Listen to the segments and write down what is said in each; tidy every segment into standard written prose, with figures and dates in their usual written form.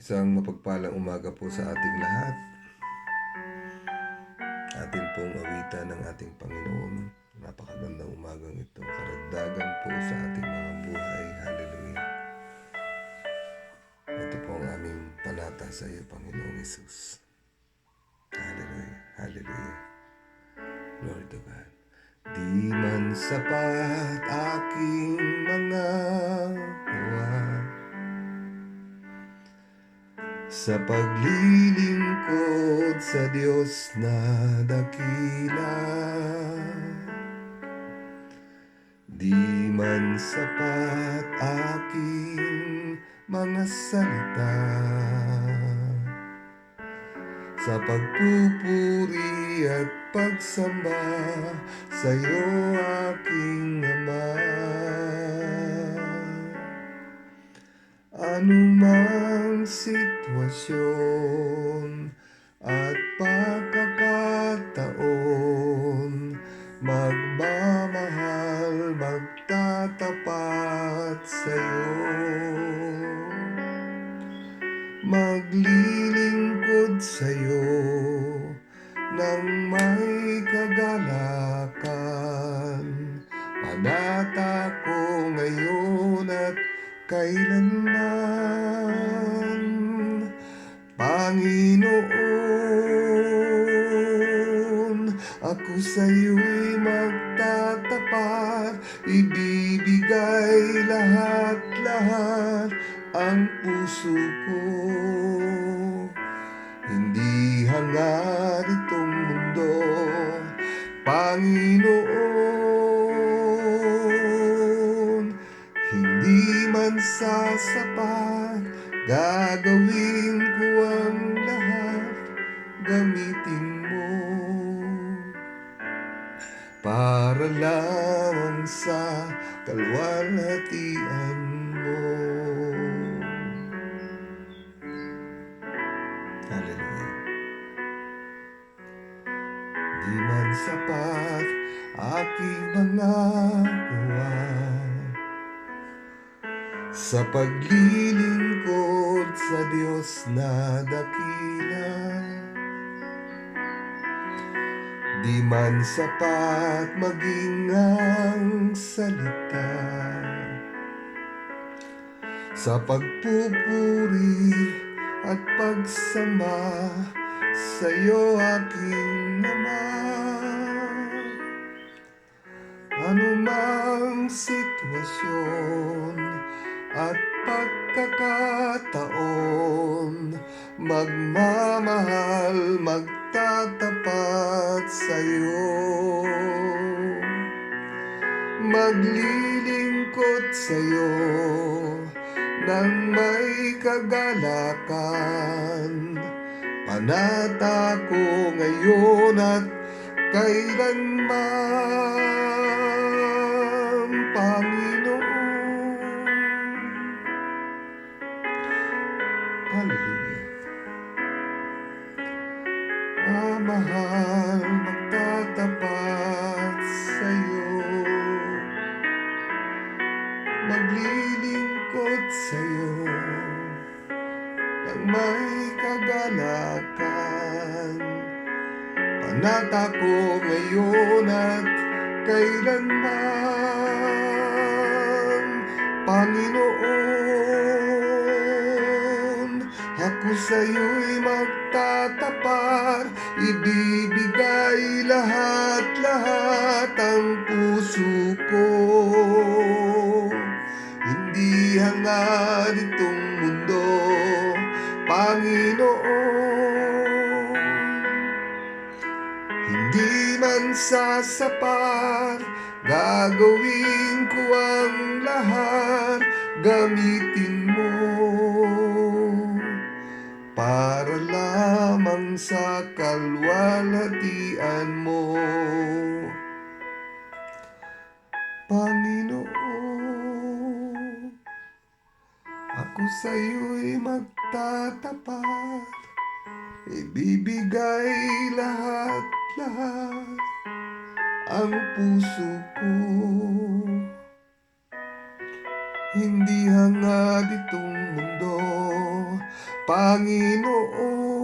Isang mapagpalang umaga po sa ating lahat. Atin pong awitan ng ating Panginoon. Napakagandang umagang ito. Karagdagan po sa ating mga buhay. Hallelujah. Ito po ang aming panata sa iyo, Panginoong Hesus. Hallelujah. Hallelujah. Glory to God. Di man sapat aking mga gawa sa paglilingkod sa Diyos na dakila, di man sapat aking mga salita sa pagpupuri at pagsamba sa iyo, aking Ama. Anumang sitwasyon at pagkakataon, magmamahal, magtatapat sa'yo, maglilingkod sa'yo nang may kagalakan. Panata ko ngayon at kailanman, Panginoon, ako sa'yo'y magtatapat, ibibigay lahat-lahat ang puso ko. Hindi hangad itong mundo, Panginoon, hindi man sasapat, gagawin ko ang lahat, gamitin mo para lamang sa kalwalhatian mo. Hallelujah. Di man sapat aking mga gawa sa paglilingkod sa Diyos na dakila, di man sapat maging ang salita sa pagpupuri at pagsama sa iyo, aking Ama. Anumang sitwasyon at pagkakataon, magmamahal, magtatapat sa'yo, maglilingkod sa'yo nang may kagalakan. Panata ko ngayon at kailanman, Panginoon. Hallelujah. Mahal, magtatapat sa'yo, maglilingkod sa'yo nang may kagalakan. Panata ko ngayon at kailanman, Panginoon, ako sa'yo'y magtatapat, ibibigay lahat-lahat ang puso ko. Hindi hangad itong mundo, Panginoon, hindi man sasapat, gagawin ko ang lahat, gamitin mo para lamang sa kalwalhatian mo, Panginoon. Ako sa'yo'y magtatapat, ibibigay lahat-lahat ang puso ko. Hindi hangad itong mundo, Panginoon.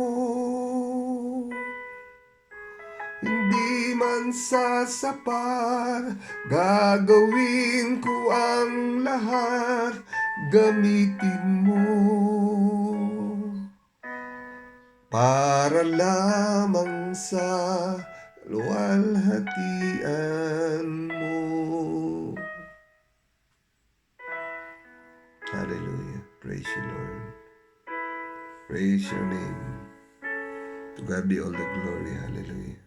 Hindi man sasapat, gagawin ko ang lahat, gamitin mo. Para lamang sa luwalhatian mo. Hallelujah. Praise you, Lord. Praise your name. To God be all the glory. Hallelujah.